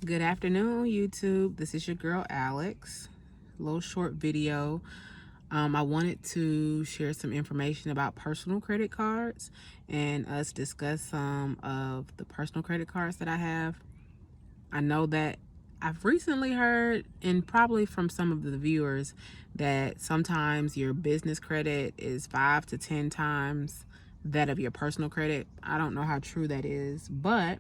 Good afternoon, YouTube. This is your girl, Alex. A little short video. I wanted to share some information about personal credit cards and us discuss some of the personal credit cards that I have. I know that I've recently heard, and probably from some of the viewers, that sometimes your business credit is 5 to 10 times that of your personal credit. I don't know how true that is, but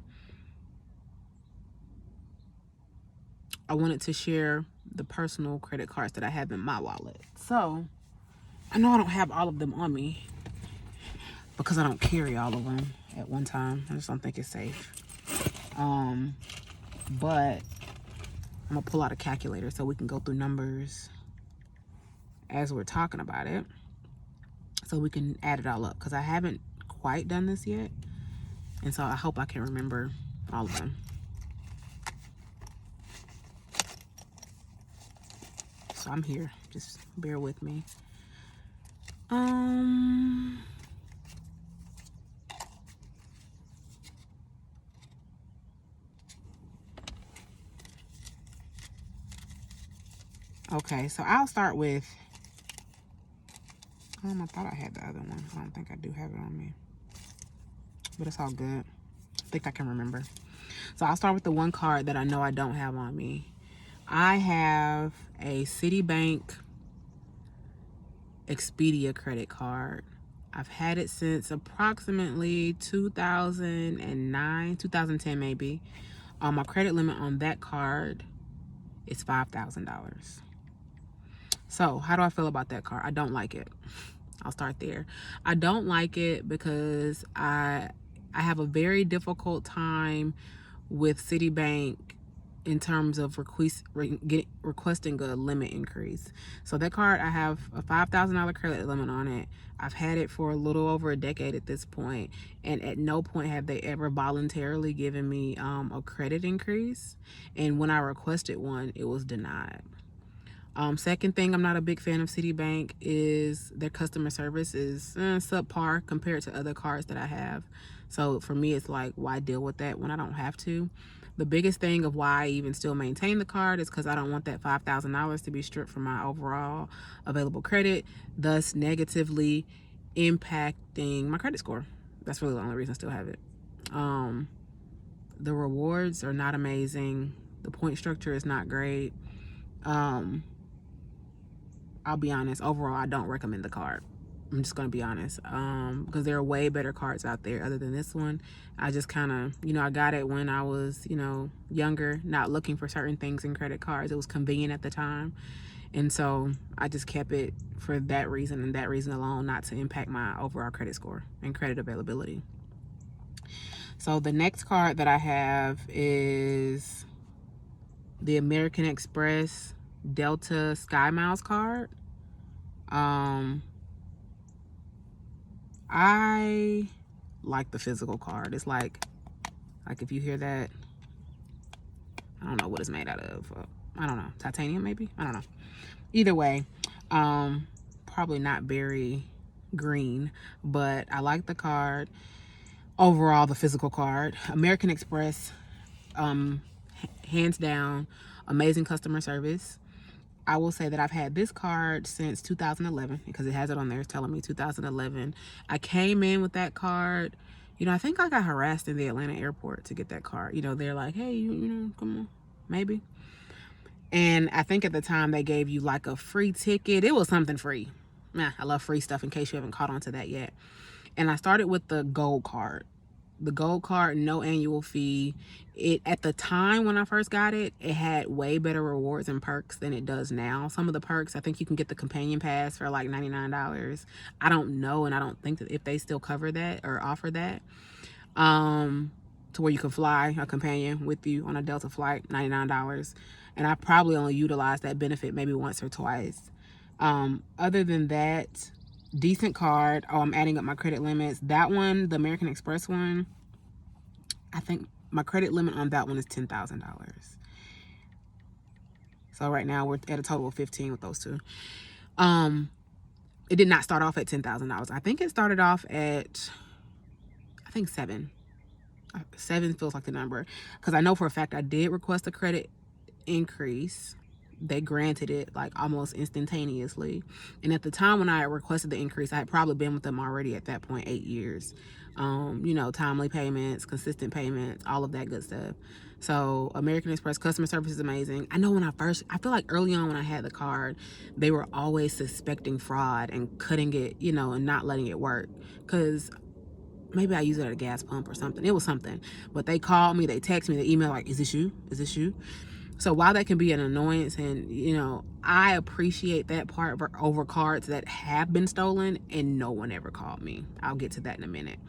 I wanted to share the personal credit cards that I have in my wallet. So, I know I don't have all of them on me because I don't carry all of them at one time. I just don't think it's safe. But I'm gonna pull out a calculator so we can go through numbers as we're talking about it, so we can add it all up, because I haven't quite done this yet, and so I hope I can remember all of them. So I'm here, just bear with me. Okay, so I'll start with, I thought I had the other one. I don't think I do have it on me, but it's all good. I think I can remember. So I'll start with the one card that I know I don't have on me. I have a Citibank Expedia credit card. I've had it since approximately 2009, 2010 maybe. My credit limit on that card is $5,000. So how do I feel about that card? I don't like it. I'll start there. I don't like it because I have a very difficult time with Citibank in terms of requesting a limit increase. So that card, I have a $5,000 credit limit on it. I've had it for a little over a decade at this point, and at no point have they ever voluntarily given me a credit increase. And when I requested one, it was denied. Second thing, I'm not a big fan of Citibank is their customer service is subpar compared to other cards that I have. So for me, it's like, why deal with that when I don't have to? The biggest thing of why I even still maintain the card is because I don't want that $5,000 to be stripped from my overall available credit, thus negatively impacting my credit score. That's really the only reason I still have it. The rewards are not amazing. The point structure is not great. I'll be honest, overall, I don't recommend the card. I'm just going to be honest, because there are way better cards out there other than this one. I just kind of, I got it when I was, younger, not looking for certain things in credit cards. It was convenient at the time. And so I just kept it for that reason and that reason alone, not to impact my overall credit score and credit availability. So the next card that I have is the American Express Delta Sky Miles card. I like the physical card. It's like if you hear that, I don't know what it's made out of. I don't know, titanium maybe? I don't know. Either way, probably not very green, but I like the card. Overall, the physical card. American Express, hands down, amazing customer service. I will say that I've had this card since 2011 because it has it on there. It's telling me 2011. I came in with that card. I think I got harassed in the Atlanta airport to get that card. They're like, hey, come on, maybe. And I think at the time they gave you like a free ticket. It was something free. I love free stuff in case you haven't caught on to that yet. And I started with the gold card. The gold card, no annual fee. It at the time when I first got it, it had way better rewards and perks than it does now. Some of the perks, I think you can get the companion pass for like $99. I don't know, and I don't think that if they still cover that or offer that, to where you can fly a companion with you on a Delta flight, $99. And I probably only utilized that benefit maybe once or twice. Other than that, decent card. I'm adding up my credit limits. That one, the American Express one, I think my credit limit on that one is $10,000. So right now we're at a total of 15 with those two. It did not start off at $10,000. I think it started off at, 7. 7 feels like the number, because I know for a fact I did request a credit increase. They granted it like almost instantaneously, and at the time when I requested the increase, I had probably been with them already at that point 8 years. Timely payments, consistent payments, all of that good stuff. So American Express customer service is amazing. I know I feel like early on when I had the card, they were always suspecting fraud and cutting it, and not letting it work, because maybe I use it at a gas pump or something. It was something. But they called me, they text me, they email like, is this you? Is this you? So while that can be an annoyance, and I appreciate that part over cards that have been stolen and no one ever called me. I'll get to that in a minute.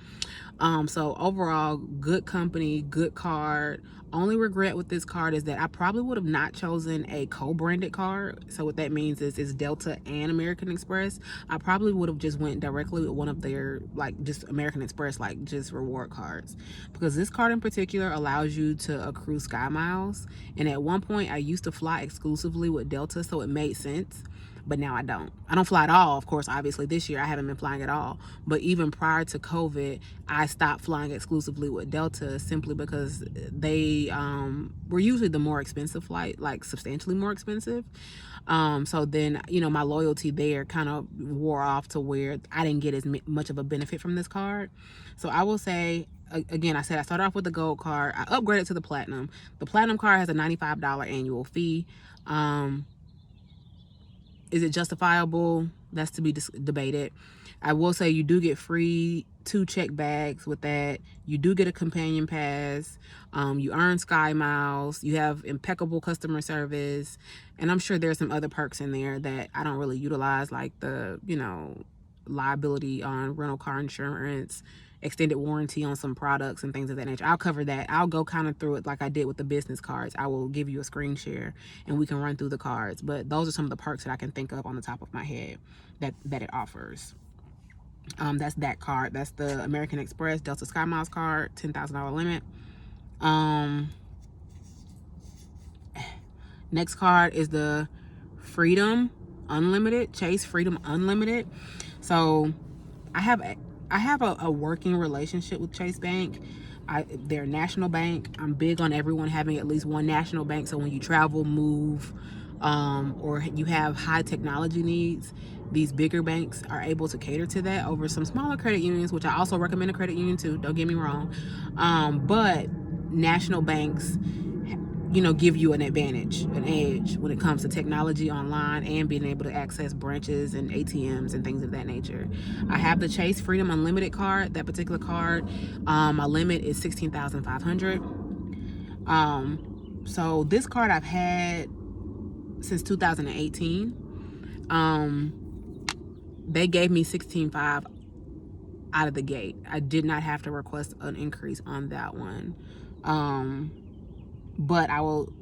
So overall, good company, good card. Only regret with this card is that I probably would have not chosen a co-branded card. So what that means is it's Delta and American Express. I probably would have just went directly with one of their, like, just American Express, like just reward cards, because this card in particular allows you to accrue Sky Miles. And at one point I used to fly exclusively with Delta, so it made sense. But now I don't fly at all. Of course, obviously this year I haven't been flying at all, but even prior to COVID, I stopped flying exclusively with Delta simply because they were usually the more expensive flight, like substantially more expensive. So then, my loyalty there kind of wore off to where I didn't get as much of a benefit from this card. So I will say, again, I said I started off with the gold card. I upgraded to the platinum. The platinum card has a $95 annual fee. Is it justifiable? That's to be debated. I will say you do get free 2 check bags with that. You do get a companion pass. You earn Sky Miles. You have impeccable customer service. And I'm sure there's some other perks in there that I don't really utilize, like the, liability on rental car insurance, extended warranty on some products and things of that nature. I'll cover that. I'll go kind of through it like I did with the business cards. I will give you a screen share and we can run through the cards. But those are some of the perks that I can think of on the top of my head that it offers. That's that card. That's the American Express Delta Sky Miles card, $10,000 limit. Next card is the Freedom Unlimited, Chase Freedom Unlimited. So I have a working relationship with Chase Bank. They're a national bank. I'm big on everyone having at least one national bank, so when you travel, move, or you have high technology needs, these bigger banks are able to cater to that over some smaller credit unions, which I also recommend a credit union too, don't get me wrong. But national banks, give you an advantage, an edge when it comes to technology online and being able to access branches and ATMs and things of that nature. I have the Chase Freedom Unlimited card. That particular card, my limit is $16,500. So this card I've had since 2018. They gave me $16,500 out of the gate. I did not have to request an increase on that one. But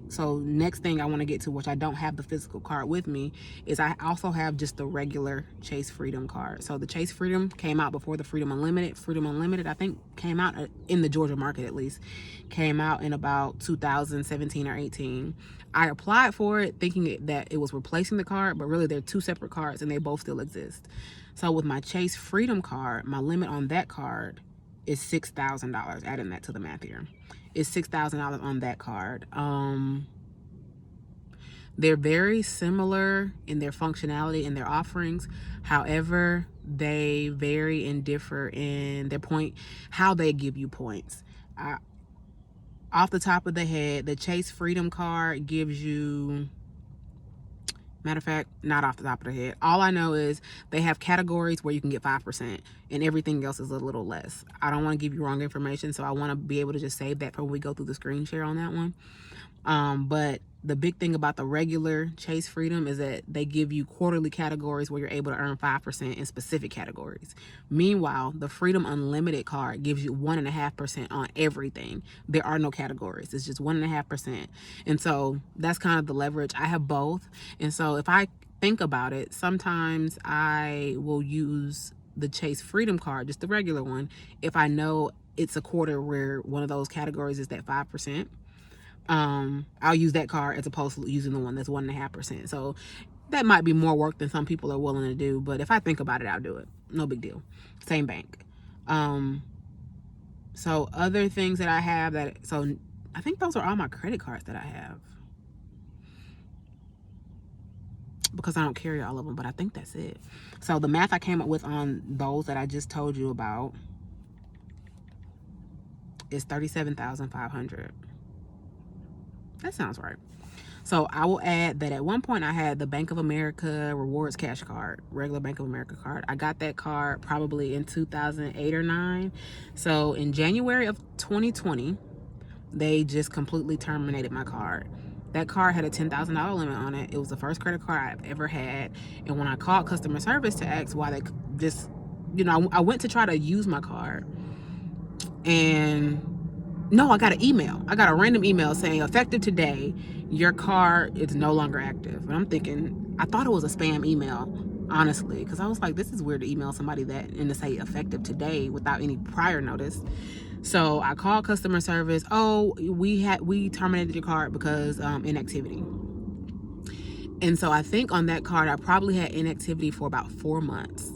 so next thing I want to get to, which I don't have the physical card with me, is I also have just the regular Chase Freedom card. So the Chase Freedom came out before the Freedom Unlimited. Freedom Unlimited, I think, came out in the Georgia market, at least, came out in about 2017 or 18. I applied for it thinking that it was replacing the card, but really they're 2 separate cards and they both still exist. So with my Chase Freedom card, my limit on that card is $6,000, adding that to the math here. Is $6,000 on that card. They're very similar in their functionality and their offerings. However, they vary and differ in their how they give you points. Off the top of the head, the Chase Freedom card gives you, matter of fact, not off the top of the head. All I know is they have categories where you can get 5% and everything else is a little less. I don't want to give you wrong information, so I want to be able to just save that for when we go through the screen share on that one. But the big thing about the regular Chase Freedom is that they give you quarterly categories where you're able to earn 5% in specific categories. Meanwhile, the Freedom Unlimited card gives you 1.5% on everything. There are no categories. It's just 1.5%. And so that's kind of the leverage. I have both. And so if I think about it, sometimes I will use the Chase Freedom card, just the regular one, if I know it's a quarter where one of those categories is that 5%. I'll use that card as opposed to using the one that's 1.5%. So that might be more work than some people are willing to do, but if I think about it, I'll do it. No big deal. Same bank. So other things that I have so I think those are all my credit cards that I have, because I don't carry all of them, but I think that's it. So the math I came up with on those that I just told you about is $37,500. That sounds right. So I will add that at one point I had the Bank of America Rewards Cash Card, regular Bank of America card. I got that card probably in 2008 or 9. So in January of 2020, they just completely terminated my card. That card had a $10,000 limit on it. It was the first credit card I've ever had. And when I called customer service to ask why they just, I went to try to use my card. And no, I got an email. I got a random email saying, effective today, your card is no longer active. And I'm thinking, I thought it was a spam email, honestly, because I was like, this is weird to email somebody that and to say effective today without any prior notice. So I called customer service. Oh, we terminated your card because inactivity. And so I think on that card, I probably had inactivity for about 4 months.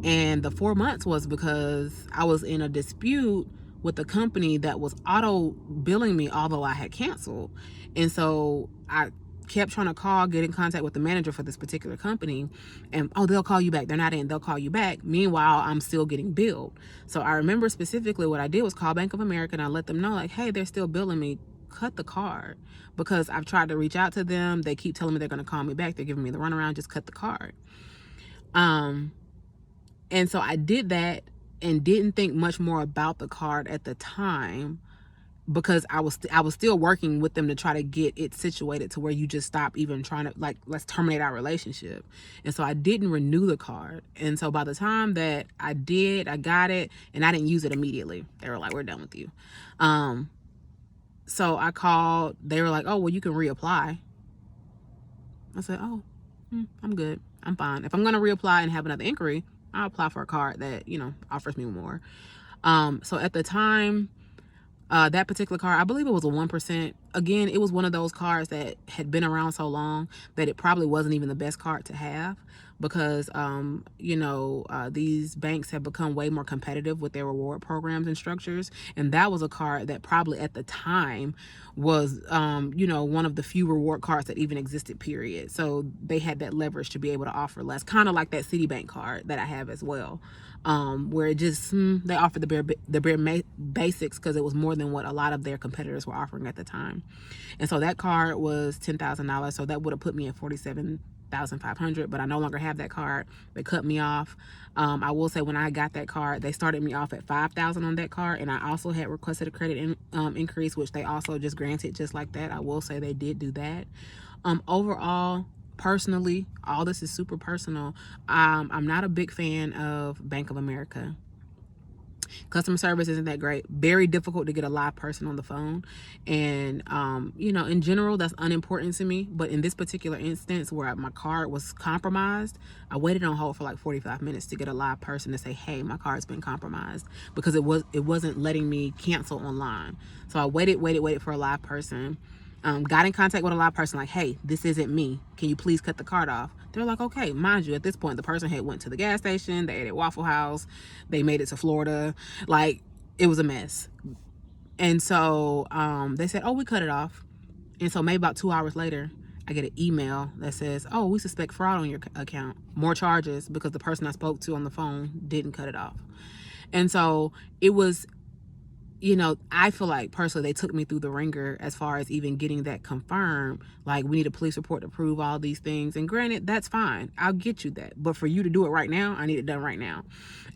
And the 4 months was because I was in a dispute with the company that was auto billing me, although I had canceled. And so I kept trying to get in contact with the manager for this particular company, and they'll call you back. They're not in, they'll call you back. Meanwhile, I'm still getting billed. So I remember specifically what I did was call Bank of America, and I let them know, like, hey, they're still billing me. Cut the card, because I've tried to reach out to them. They keep telling me they're going to call me back. They're giving me the runaround. Just cut the card. And so I did that and didn't think much more about the card at the time, because I was still working with them to try to get it situated to where you just stop even trying to, like, let's terminate our relationship. And so I didn't renew the card. And so by the time that I did, I got it, and I didn't use it immediately. They were like, we're done with you. So I called. They were like, oh, well, you can reapply. I said, oh, I'm good. I'm fine. If I'm going to reapply and have another inquiry, I'll apply for a card that, offers me more. So at the time, that particular card, I believe it was a 1%. Again, it was one of those cards that had been around so long that it probably wasn't even the best card to have, because, these banks have become way more competitive with their reward programs and structures. And that was a card that probably at the time was, one of the few reward cards that even existed, period. So they had that leverage to be able to offer less, kind of like that Citibank card that I have as well. Where it just, they offered the bare basics, because it was more than what a lot of their competitors were offering at the time. And so that card was $10,000. So that would have put me at $47,500, but I no longer have that card. They cut me off. I will say, when I got that card, they started me off at $5,000 on that card, and I also had requested a credit increase, which they also just granted just like that. I will say they did do that. Overall, personally, all this is super personal. I'm not a big fan of Bank of America. Customer service isn't that great. Very difficult to get a live person on the phone. And, in general, that's unimportant to me. But in this particular instance where my card was compromised, I waited on hold for like 45 minutes to get a live person to say, hey, my card's been compromised, because it wasn't letting me cancel online. So I waited for a live person. Got in contact with a live person, like, hey, this isn't me. Can you please cut the card off? They're like, okay. Mind you, at this point, the person had went to the gas station. They ate at Waffle House. They made it to Florida. Like, it was a mess. And so they said, oh, we cut it off. And so maybe about 2 hours later, I get an email that says, oh, we suspect fraud on your account. More charges, because the person I spoke to on the phone didn't cut it off. And so it was, I feel like personally they took me through the ringer as far as even getting that confirmed. Like, we need a police report to prove all these things. And granted, that's fine. I'll get you that. But for you to do it right now, I need it done right now.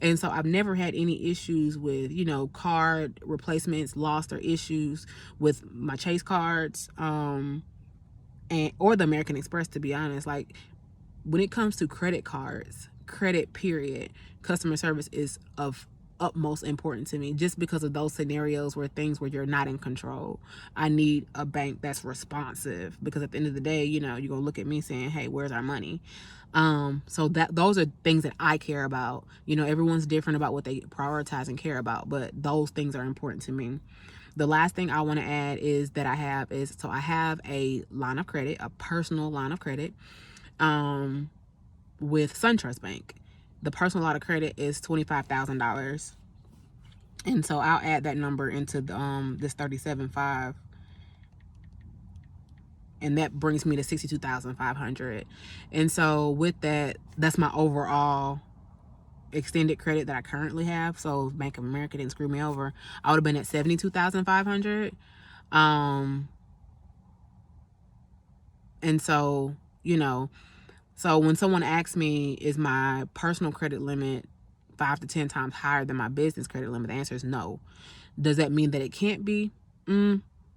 And so I've never had any issues with, card replacements, lost, or issues with my Chase cards, or the American Express, to be honest. Like, when it comes to credit cards, credit period, customer service is of utmost importance to me, just because of those scenarios where you're not in control. I need a bank that's responsive, because at the end of the day, you're gonna look at me saying, hey, where's our money? So those are things that I care about. Everyone's different about what they prioritize and care about, but those things are important to me. The last thing I want to add is that I have a line of credit, a personal line of credit, with SunTrust Bank. The personal line of credit is $25,000. And so I'll add that number into the this 37.5, and that brings me to 62,500. And so with that, that's my overall extended credit that I currently have. So if Bank of America didn't screw me over, I would have been at 72,500. And so, you know, so when someone asks me, is my personal credit limit 5 to 10 times higher than my business credit limit, the answer is no. Does that mean that it can't be?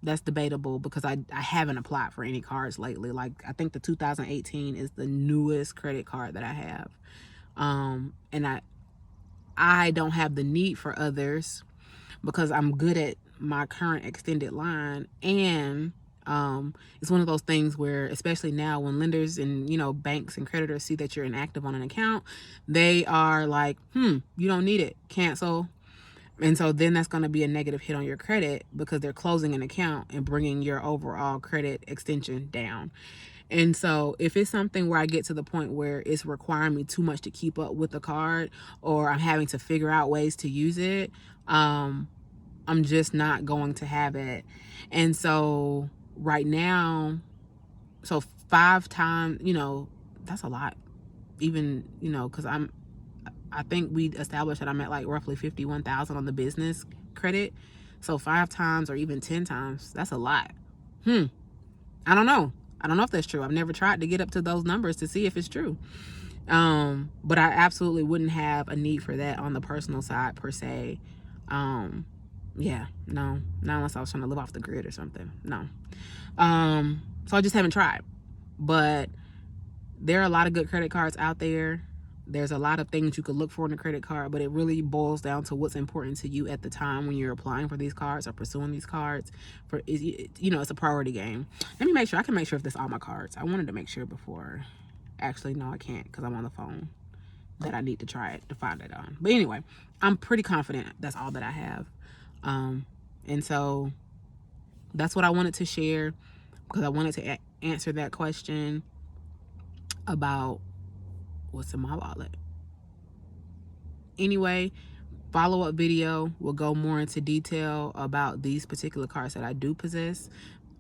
That's debatable, because I haven't applied for any cards lately. Like, I think the 2018 is the newest credit card that I have. And I don't have the need for others because I'm good at my current extended line. And it's one of those things where, especially now, when lenders and, you know, banks and creditors see that you're inactive on an account, they are like, you don't need it, cancel. And so then that's going to be a negative hit on your credit, because they're closing an account and bringing your overall credit extension down. And so if it's something where I get to the point where it's requiring me too much to keep up with the card, or I'm having to figure out ways to use it, I'm just not going to have it. And so right now, so 5 times, you know, that's a lot. Even, you know, because I think we established that I'm at like roughly 51,000 on the business credit. So 5 times or even 10 times, that's a lot. I don't know. I don't know if that's true. I've never tried to get up to those numbers to see if it's true. But I absolutely wouldn't have a need for that on the personal side per se. Yeah, no, not unless I was trying to live off the grid or something. No. So I just haven't tried. But there are a lot of good credit cards out there. There's a lot of things you could look for in a credit card, but it really boils down to what's important to you at the time when you're applying for these cards or pursuing these cards. You know, it's a priority game. Let me make sure. I can make sure if this all my cards. I wanted to make sure before. Actually, no, I can't, because I'm on the phone, that I need to try it to find it on. But anyway, I'm pretty confident that's all that I have. And so that's what I wanted to share, because I wanted to answer that question about what's in my wallet. Anyway, follow-up video will go more into detail about these particular cards that I do possess.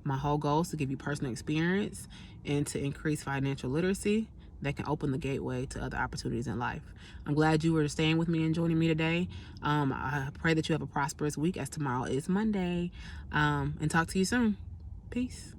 My whole goal is to give you personal experience and to increase financial literacy that can open the gateway to other opportunities in life. I'm glad you were staying with me and joining me today. I pray that you have a prosperous week, as tomorrow is Monday. And talk to you soon. Peace.